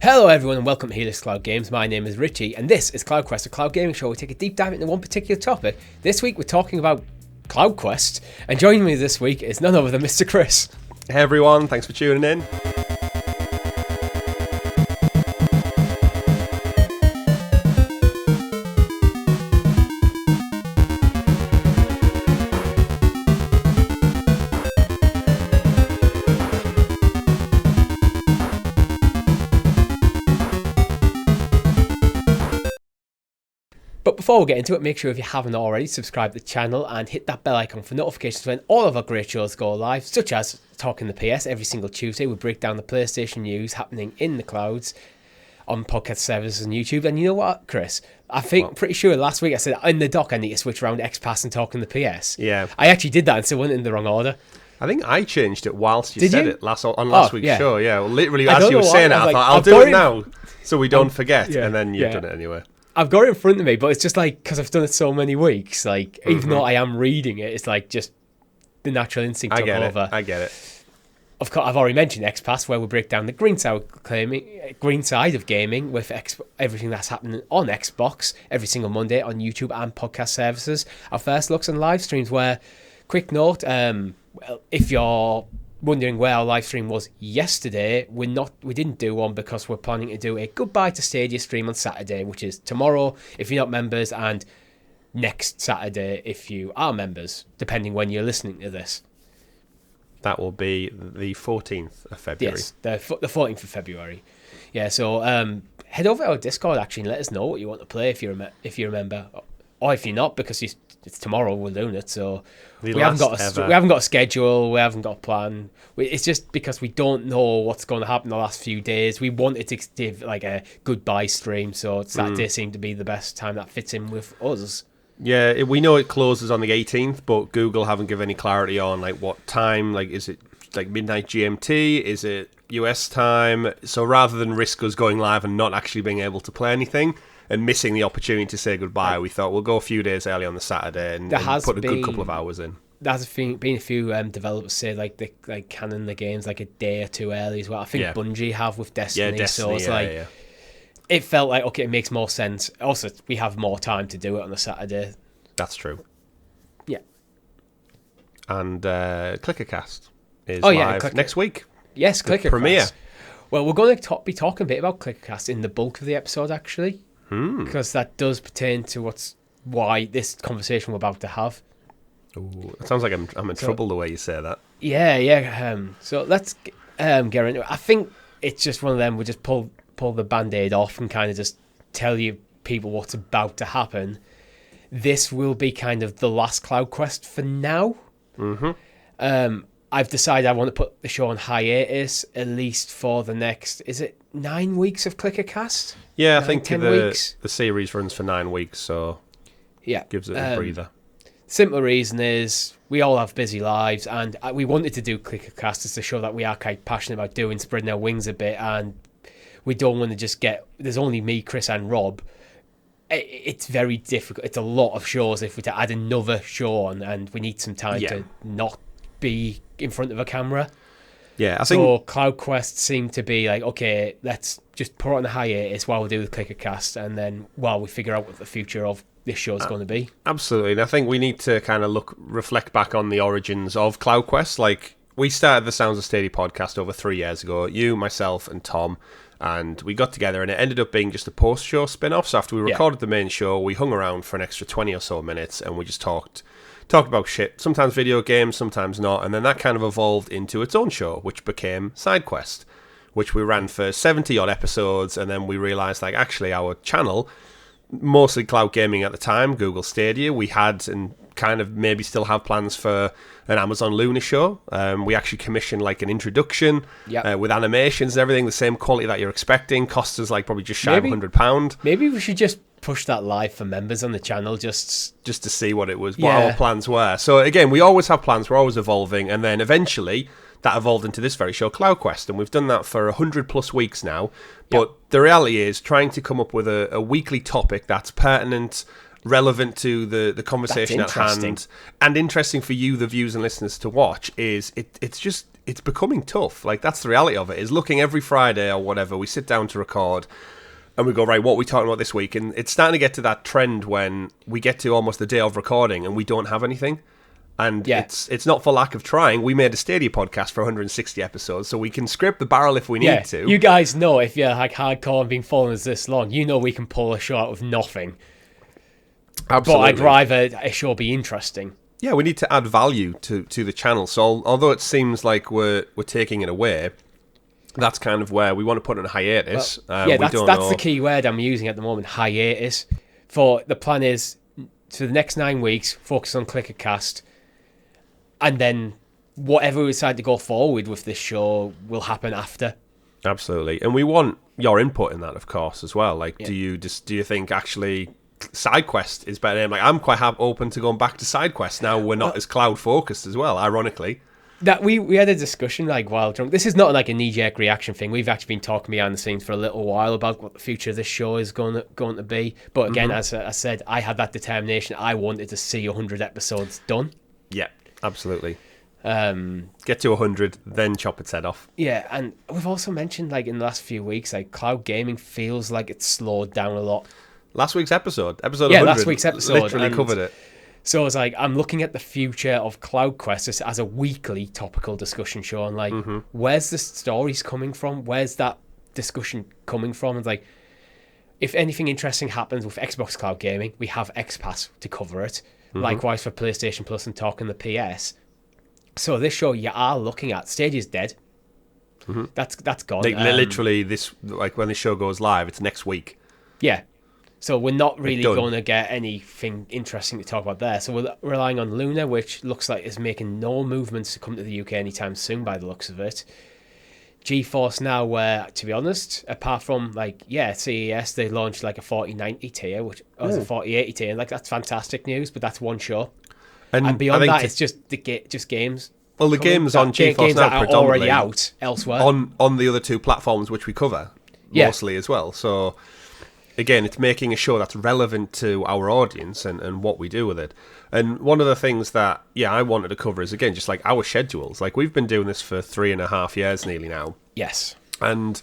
Hello everyone and welcome to Helix Cloud Games. My name is Richie and this is CloudQuest, a cloud gaming show. We take a deep dive into one particular topic. This week we're talking about CloudQuest, and joining me this week is none other than Mr. Chris. Hey everyone, thanks for tuning in. But before we get into it, make sure if you haven't already, subscribe to the channel and hit that bell icon for notifications when all of our great shows go live, such as Talking the PS every single Tuesday. We break down the PlayStation news happening in the clouds on podcast services and YouTube. And you know what, Chris? I think, pretty sure last week I said in the doc I need to switch around XPass and Talking the PS. Yeah. I actually did that and still went in the wrong order. I think I changed it whilst you Did said you? it last week's yeah. show. Yeah, well, literally I as don't you were know saying why, it, I like, thought I'll I've do got it now so we don't forget. yeah, And then you've yeah. done it anyway. I've got it in front of me, but it's just like, because I've done it so many weeks, like, even though I am reading it, it's like just the natural instinct took over. I get it. Of course, I've already mentioned XPass, where we break down the green side of gaming with everything that's happening on Xbox every single Monday on YouTube and podcast services. Our first looks on live streams, where, quick note, if you're wondering where our live stream was yesterday, we didn't do one because we're planning to do a Goodbye to Stadia stream on Saturday, which is tomorrow if you're not members, and next Saturday if you are members, depending when you're listening to this. That will be the 14th of February. Yes, the 14th of February. Yeah, so head over to our Discord actually and let us know what you want to play if you remember, or if you're not, because it's tomorrow we're doing it. So we haven't got a schedule, we haven't got a plan. It's just because we don't know what's going to happen the last few days. We wanted to give like a goodbye stream, so Saturday seemed to be the best time that fits in with us. Yeah, we know it closes on the 18th, but Google haven't given any clarity on like what time. Like, is it like midnight GMT? Is it US time? So rather than risk us going live and not actually being able to play anything and missing the opportunity to say goodbye, we thought we'll go a few days early on the Saturday and put a good couple of hours in. There's been a few developers say like they canon the games like a day or two early as well. I think Bungie have with Destiny. Yeah, Destiny, so it's it felt like, okay, it makes more sense. Also, we have more time to do it on a Saturday. That's true. Yeah. And ClickerCast is live next week. Yes, ClickerCast. Premiere. Well, we're going to be talking a bit about ClickerCast in the bulk of the episode, actually. Because that does pertain to why this conversation we're about to have. Ooh, it sounds like I'm in trouble the way you say that. Yeah. So let's get into it. I think it's just one of them. We just pull the band-aid off and kind of just tell you people what's about to happen. This will be kind of the last CloudQuest for now. I've decided I want to put the show on hiatus at least for the next, is it 9 weeks of ClickerCast? Yeah, I think 10 the weeks. The series runs for 9 weeks, so yeah, gives it a breather. Simple reason is we all have busy lives, and we wanted to do ClickerCast as a show that we are quite passionate about doing, spreading our wings a bit, and we don't want to just there's only me, Chris and Rob. It's very difficult. It's a lot of shows if we to add another show on, and we need some time to not be in front of a camera. Yeah, I think CloudQuest seemed to be like, okay, let's just put it on a hiatus while we do the ClickerCast, and then while we figure out what the future of this show is going to be. Absolutely, and I think we need to kind of reflect back on the origins of CloudQuest. Like, we started the Sounds of Stadia podcast over 3 years ago. You, myself, and Tom. And we got together, and it ended up being just a post-show spin-off. So after we recorded the main show, we hung around for an extra 20 or so minutes, and we just talked about shit. Sometimes video games, sometimes not. And then that kind of evolved into its own show, which became SideQuest, which we ran for 70-odd episodes. And then we realised, like, actually, our channel, mostly cloud gaming at the time, Google Stadia, we had and kind of maybe still have plans for an Amazon Luna show. We actually commissioned like an introduction with animations and everything, the same quality that you're expecting. Cost us like probably just shy of £100. Maybe we should just push that live for members on the channel just to see what our plans were. So again, we always have plans, we're always evolving, and then eventually that evolved into this very show, CloudQuest, and we've done that for 100 plus weeks now. But the reality is trying to come up with a weekly topic that's pertinent, relevant to the conversation at hand, and interesting for you, the viewers and listeners, to watch. It's just it's becoming tough. Like, that's the reality of it, is looking every Friday or whatever, we sit down to record and we go, right, what are we talking about this week? And it's starting to get to that trend when we get to almost the day of recording and we don't have anything. And it's not for lack of trying. We made a Stadia podcast for 160 episodes, so we can scrape the barrel if we need to. You guys know, if you're like hardcore and been following us this long, you know we can pull a show out of nothing. Absolutely. But I'd rather a show be interesting. Yeah, we need to add value to the channel. So although it seems like we're taking it away, that's kind of where we want to put in a hiatus. That's the key word I'm using at the moment, hiatus. For the plan is, for the next 9 weeks, focus on ClickerCast. And then whatever we decide to go forward with this show will happen after. Absolutely. And we want your input in that, of course, as well. Like, do you think actually SideQuest is better? Like, I'm quite open to going back to SideQuest now. We're not as cloud focused as well, ironically. That we had a discussion like while drunk. This is not like a knee-jerk reaction thing. We've actually been talking behind the scenes for a little while about what the future of this show is going to be. But again, as I said, I had that determination. I wanted to see 100 episodes done. Yeah. Absolutely. Get to 100, then chop its head off. Yeah, and we've also mentioned, like, in the last few weeks, like, cloud gaming feels like it's slowed down a lot. Last week's episode 100. Last week's episode literally covered it. So it's like, I'm looking at the future of CloudQuest as a weekly topical discussion show, and like, where's the stories coming from? Where's that discussion coming from? And like, if anything interesting happens with Xbox Cloud Gaming, we have XPass to cover it. Likewise for PlayStation Plus and talking the PS. So this show you are looking at, Stadia's dead. That's gone. Literally, this, like, when the show goes live, it's next week. Yeah. So we're not really going to get anything interesting to talk about there. So we're relying on Luna, which looks like is making no movements to come to the UK anytime soon by the looks of it. GeForce Now, where, to be honest, apart from, like, CES, they launched like a 4090 tier, which was a 4080 tier, and like, that's fantastic news, but that's one show. And beyond that, it's just games. Well, the games on GeForce Now are already out elsewhere. On the other two platforms which we cover, mostly as well. So, again, it's making a show that's relevant to our audience and what we do with it. And one of the things that, I wanted to cover is, again, just like our schedules. Like, we've been doing this for 3.5 years nearly now. Yes. And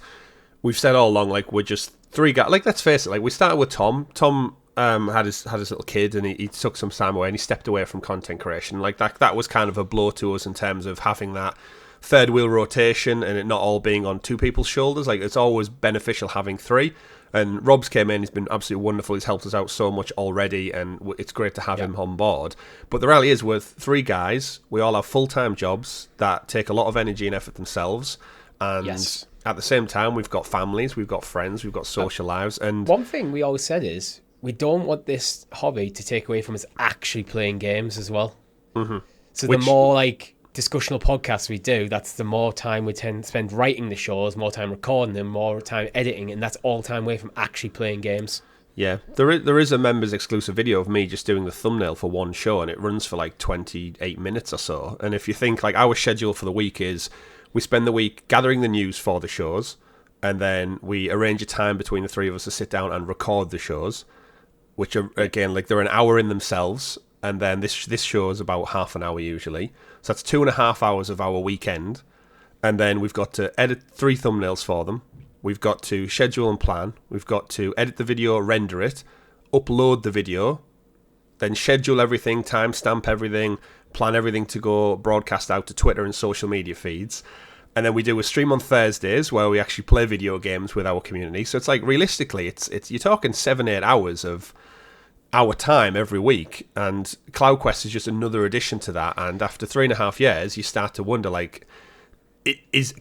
we've said all along, like, we're just three guys. Like, let's face it, like, we started with Tom. Tom had his little kid, and he took some time away, and he stepped away from content creation. Like, that was kind of a blow to us in terms of having that third wheel rotation and it not all being on two people's shoulders. Like, it's always beneficial having three. And Rob's came in, he's been absolutely wonderful, he's helped us out so much already, and it's great to have him on board. But the reality is, with three guys, we all have full-time jobs that take a lot of energy and effort themselves, and at the same time, we've got families, we've got friends, we've got social lives. And one thing we always said is, we don't want this hobby to take away from us actually playing games as well. So the more, like, discussional podcasts we do, that's the more time we tend to spend writing the shows, more time recording them, more time editing, and that's all time away from actually playing games. Yeah, there is a members exclusive video of me just doing the thumbnail for one show, and it runs for like 28 minutes or so. And if you think, like, our schedule for the week is, we spend the week gathering the news for the shows, and then we arrange a time between the three of us to sit down and record the shows, which are, again, like, they're an hour in themselves. And then this show is about half an hour usually. So that's 2.5 hours of our weekend. And then we've got to edit 3 thumbnails for them. We've got to schedule and plan. We've got to edit the video, render it, upload the video, then schedule everything, timestamp everything, plan everything to go broadcast out to Twitter and social media feeds. And then we do a stream on Thursdays where we actually play video games with our community. So it's like, realistically, it's you're talking 7-8 hours of our time every week, and CloudQuest is just another addition to that. And after 3.5 years, you start to wonder, like,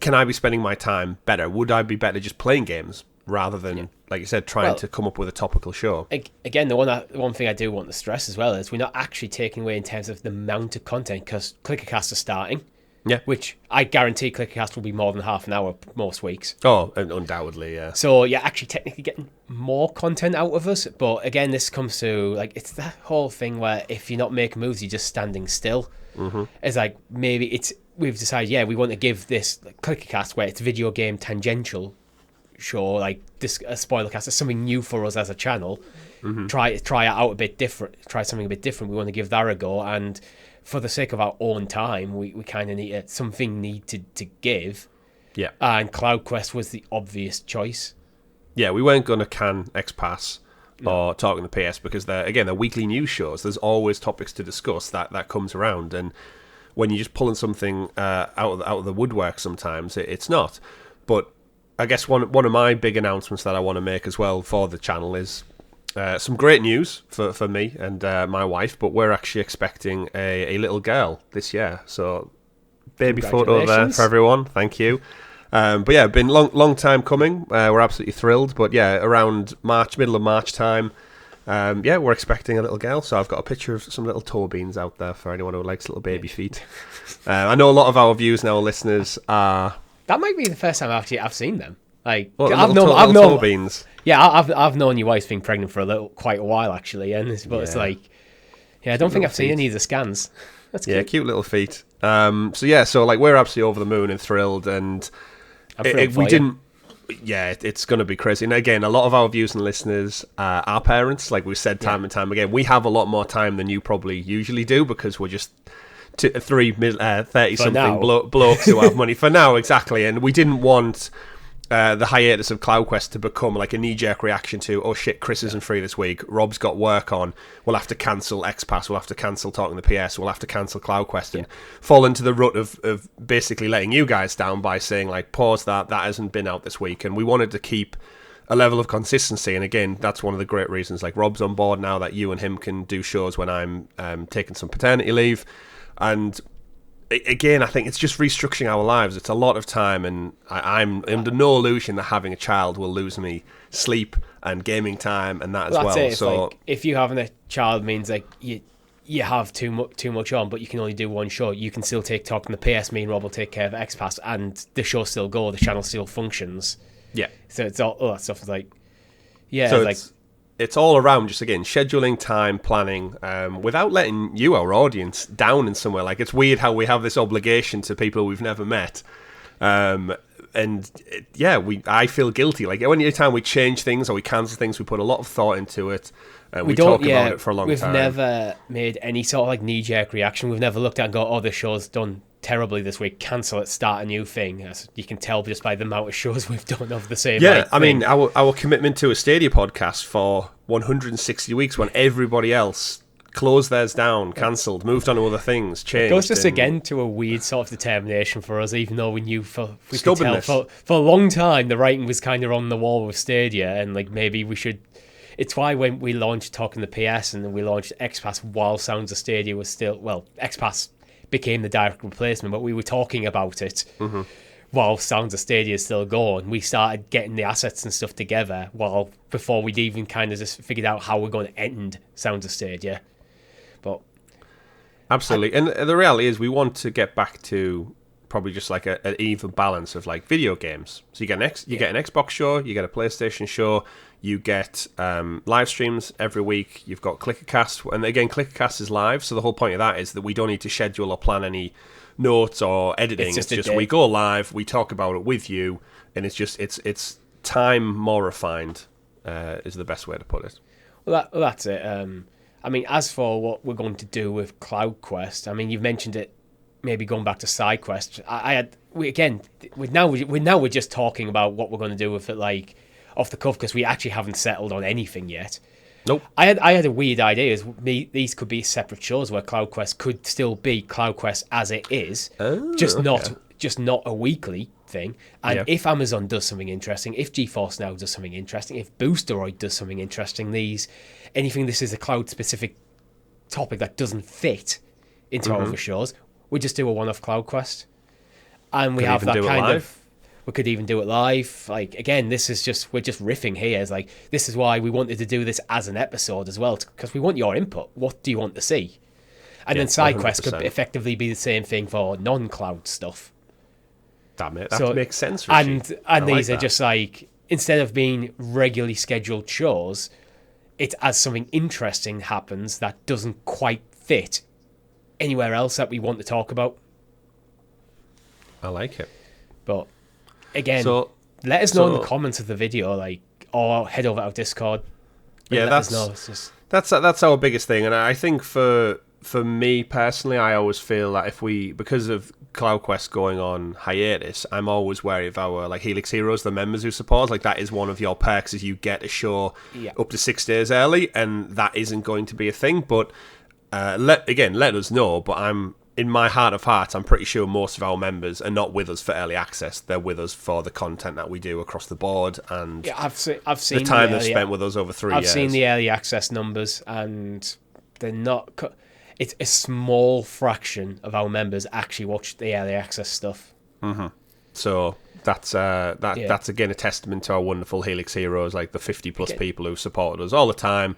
can I be spending my time better? Would I be better just playing games rather than, like you said, trying to come up with a topical show? Again, the one thing I do want to stress as well is we're not actually taking away in terms of the amount of content, because ClickerCast is starting. Yeah. Which I guarantee ClickerCast will be more than half an hour most weeks. Oh, undoubtedly, yeah. So you're actually technically getting more content out of us. But again, this comes to, like, it's that whole thing where if you're not making moves, you're just standing still. It's like, maybe we've decided, we want to give this, like, ClickerCast, where it's video game tangential show, like this, a spoiler cast, is something new for us as a channel. Try it out a bit different. Try something a bit different. We want to give that a go. And for the sake of our own time, we kind of need something needed to give. Yeah. And CloudQuest was the obvious choice. Yeah, we weren't going to can XPass or Talking the PS because they're weekly news shows. There's always topics to discuss that comes around, and when you're just pulling something out of the woodwork, sometimes it's not. But I guess one of my big announcements that I want to make as well for the channel is some great news for me and my wife. But we're actually expecting a little girl this year, so baby photo there for everyone. Thank you. But yeah, been long time coming. We're absolutely thrilled. But yeah, around middle of March time, we're expecting a little girl. So I've got a picture of some little toe beans out there for anyone who likes little baby feet. I know a lot of our viewers now, listeners, are. That might be the first time I've seen them. Like I've known toe beans. Yeah, I've known your wife's been pregnant for quite a while actually, it's like, I don't think I've seen any of the scans. That's cute. Yeah, cute little feet. So like we're absolutely over the moon and thrilled, and it's going to be crazy. And again, a lot of our viewers and listeners are parents. Like we've said time and time again, we have a lot more time than you probably usually do because we're just 30-something blokes who have money for now, exactly. And we didn't want the hiatus of CloudQuest to become like a knee-jerk reaction to, oh shit, Chris isn't free this week, Rob's got work on, we'll have to cancel XPass, we'll have to cancel Talking the PS, we'll have to cancel CloudQuest, and fall into the rut of basically letting you guys down by saying like, pause that hasn't been out this week. And we wanted to keep a level of consistency, and again, that's one of the great reasons like Rob's on board now, that you and him can do shows when I'm taking some paternity leave. And again, I think it's just restructuring our lives. It's a lot of time, and I'm under no illusion that having a child will lose me sleep and gaming time and that as well. It. So like, if you having a child means like you have too much on, but you can only do one show, you can still take Talking the PS. Me and Rob will take care of XPass, and the show still go. The channel still functions. Yeah. So it's all that stuff is like, So it's all around just, again, scheduling time, planning, without letting you, our audience, down in somewhere. Like, it's weird how we have this obligation to people we've never met. I feel guilty. Like, any time we change things or we cancel things, we put a lot of thought into it. We talk about it for a long time. We've never made any sort of like knee-jerk reaction. We've never looked at it and go, oh, the show's done terribly this week, cancel it, start a new thing. As you can tell just by the amount of shows we've done of the same. Yeah, I mean, our commitment to a Stadia podcast for 160 weeks when everybody else closed theirs down, cancelled, moved on to other things, changed. It goes just again to a weird sort of determination for us, even though we knew for a long time the writing was kind of on the wall with Stadia, and like maybe we should. It's why when we launched Talking the PS and then we launched XPass while Sounds of Stadia was still, XPass became the direct replacement, but we were talking about it while Sounds of Stadia is still going. We started getting the assets and stuff together before we'd even kind of just figured out how we're going to end Sounds of Stadia. But absolutely, and the reality is we want to get back to probably just like an even balance of like video games. So you get an Xbox show, you get a PlayStation show, you get live streams every week. You've got ClickerCast, and again, ClickerCast is live. So the whole point of that is that we don't need to schedule or plan any notes or editing. It's just we go live, we talk about it with you, and it's time more refined. Is the best way to put it. Well, that's it. I mean, as for what we're going to do with CloudQuest, I mean, you've mentioned it. Maybe going back to SideQuest, we're just talking about what we're going to do with it, like off the cuff, because we actually haven't settled on anything yet. Nope. I had a weird idea. These could be separate shows where CloudQuest could still be CloudQuest as it is, just not a weekly thing. And if Amazon does something interesting, if GeForce Now does something interesting, if Boosteroid does something interesting, this is a cloud specific topic that doesn't fit into our other shows, we just do a one-off CloudQuest, and we have that kind of. We could even do it live. Like again, we're just riffing here. It's like this is why we wanted to do this as an episode as well, because we want your input. What do you want to see? And then SideQuest could effectively be the same thing for non-cloud stuff. Damn it, that makes sense. And these are just like, instead of being regularly scheduled shows, it's as something interesting happens that doesn't quite fit anywhere else that we want to talk about. I like it. But again, let us know in the comments of the video, or head over to our Discord. Yeah, that's our biggest thing, and I think for for me personally, I always feel that because of CloudQuest going on hiatus, I'm always wary of our like Helix Heroes, the members who support. Like that is one of your perks, is you get a show up to 6 days early, and that isn't going to be a thing. But let us know. But I'm in my heart of hearts, I'm pretty sure most of our members are not with us for early access. They're with us for the content that we do across the board, and I've seen the time they've spent with us over 3 years. I've seen the early access numbers, and they're not. It's a small fraction of our members actually watch the early access stuff. Mm-hmm. So that's again a testament to our wonderful Helix Heroes, like the 50+ people who supported us all the time,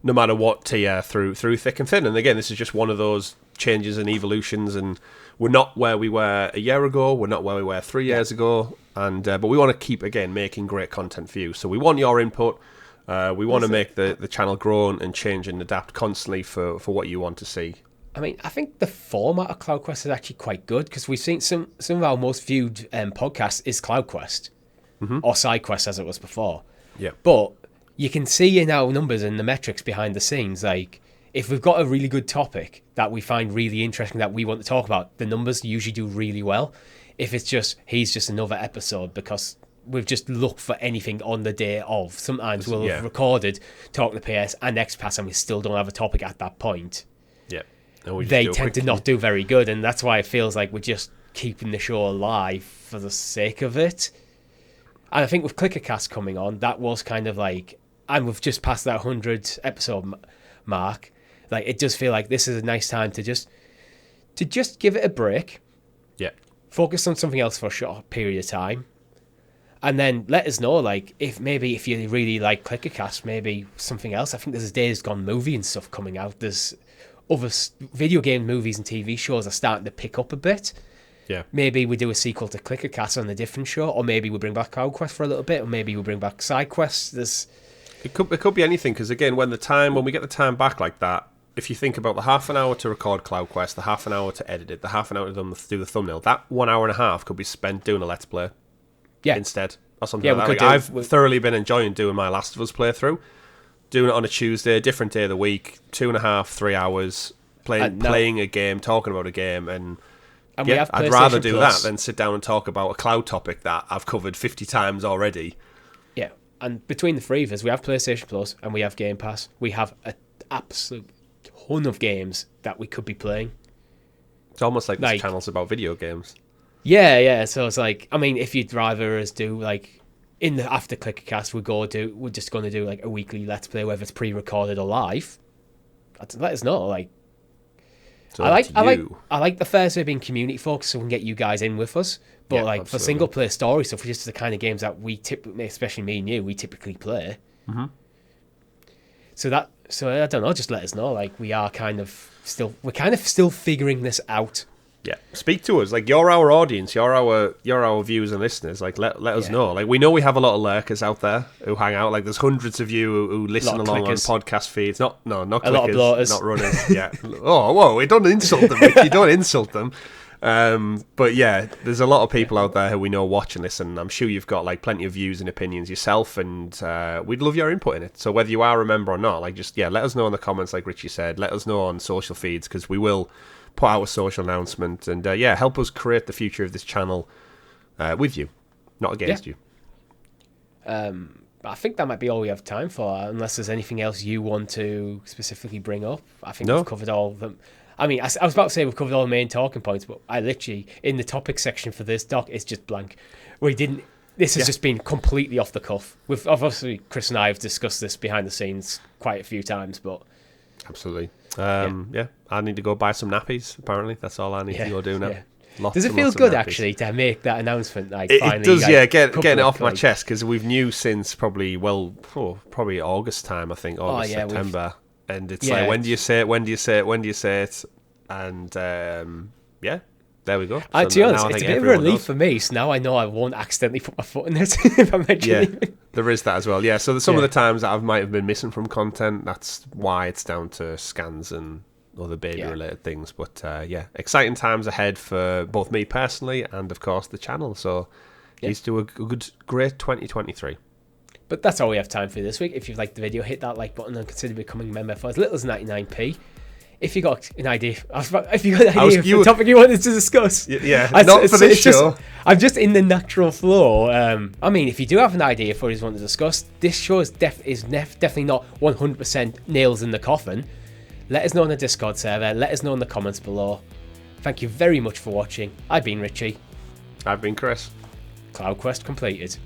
no matter what tier, through thick and thin. And again, this is just one of those changes and evolutions, and we're not where we were a year ago, we're not where we were 3 years ago, and but we want to keep again making great content for you. So we want your input. We want to make the channel grow and change and adapt constantly for what you want to see. I mean, I think the format of CloudQuest is actually quite good, because we've seen some of our most viewed podcasts is CloudQuest, or SideQuest as it was before. Yeah. But you can see in our numbers and the metrics behind the scenes, like if we've got a really good topic that we find really interesting that we want to talk about, the numbers usually do really well. If it's just, he's just another episode, because we've just looked for anything on the day of. Sometimes we'll have recorded Talking to PS and XPass, and we still don't have a topic at that point. Yeah. They tend to not do very good, and that's why it feels like we're just keeping the show alive for the sake of it. And I think with ClickerCast coming on, that was kind of like, and we've just passed that 100 episode mark, like it does feel like this is a nice time to just give it a break. Yeah. Focus on something else for a short period of time. And then let us know, like, if you really like ClickerCast, maybe something else. I think there's a Days Gone movie and stuff coming out. There's other video game movies and TV shows are starting to pick up a bit. Yeah. Maybe we do a sequel to ClickerCast on a different show, or maybe we bring back CloudQuest for a little bit, or maybe we bring back SideQuest. It could be anything, because again, when we get the time back like that, if you think about the half an hour to record CloudQuest, the half an hour to edit it, the half an hour to do the thumbnail, that 1 hour and a half could be spent doing a Let's Play. Instead, or something like that. Like, I've thoroughly been enjoying doing my Last of Us playthrough, doing it on a Tuesday, different day of the week, 2.5, 3 hours, playing a game, talking about a game, and I'd rather do that than sit down and talk about a cloud topic that I've covered 50 times already. Yeah, and between the three of us, we have PlayStation Plus and we have Game Pass. We have an absolute ton of games that we could be playing. It's almost like this channel's about video games. Yeah. So it's like, I mean, if you'd rather us do like in the after ClickerCast, we're just going to do like a weekly Let's Play, whether it's pre-recorded or live. Let us know. Like, I like the first way being community focused, so we can get you guys in with us. But like absolutely. For single player story stuff, just the kind of games that we typically, especially me and you, we typically play. Mm-hmm. So I don't know. Just let us know. Like we're kind of still figuring this out. Yeah, speak to us. Like you're our audience, you're our viewers and listeners. Like let us know. Like we know we have a lot of lurkers out there who hang out. Like there's hundreds of you who listen along on podcast feeds. Not clickers, a lot of bloaters, not runners. Yeah. Oh, whoa! We don't insult them. Rick. You don't insult them. But yeah, there's a lot of people out there who we know watch and listen. I'm sure you've got like plenty of views and opinions yourself, and we'd love your input in it. So whether you are a member or not, like just let us know in the comments. Like Richie said, let us know on social feeds, because we will put out a social announcement, and help us create the future of this channel with you, not against you. I think that might be all we have time for, unless there's anything else you want to specifically bring up. I think we've covered all of them. I mean, I was about to say we've covered all the main talking points, but I literally, in the topic section for this doc, it's just blank. This has just been completely off the cuff. Obviously, Chris and I have discussed this behind the scenes quite a few times, but... Absolutely. I need to go buy some nappies, apparently. That's all I need to go do now. Yeah. Does it feel good, actually, to make that announcement? Like, it does, getting it off my chest, because we've knew since probably August time, I think, September. And it's like, when do you say it? And, there we go. To be honest, it's a bit of a relief for me, so now I know I won't accidentally put my foot in it if I mention anything. There is that as well. Yeah, so some of the times that I might have been missing from content, that's why it's down to scans and other baby-related things. But exciting times ahead for both me personally and, of course, the channel. So here's to a great 2023. But that's all we have time for this week. If you've liked the video, hit that like button and consider becoming a member for as little as 99p. if you got an idea, if you got an idea for a topic you wanted to discuss, not for this show. I'm just in the natural flow. I mean, if you do have an idea for what you want to discuss, this show is definitely not 100% nails in the coffin. Let us know on the Discord server. Let us know in the comments below. Thank you very much for watching. I've been Richie. I've been Chris. CloudQuest completed.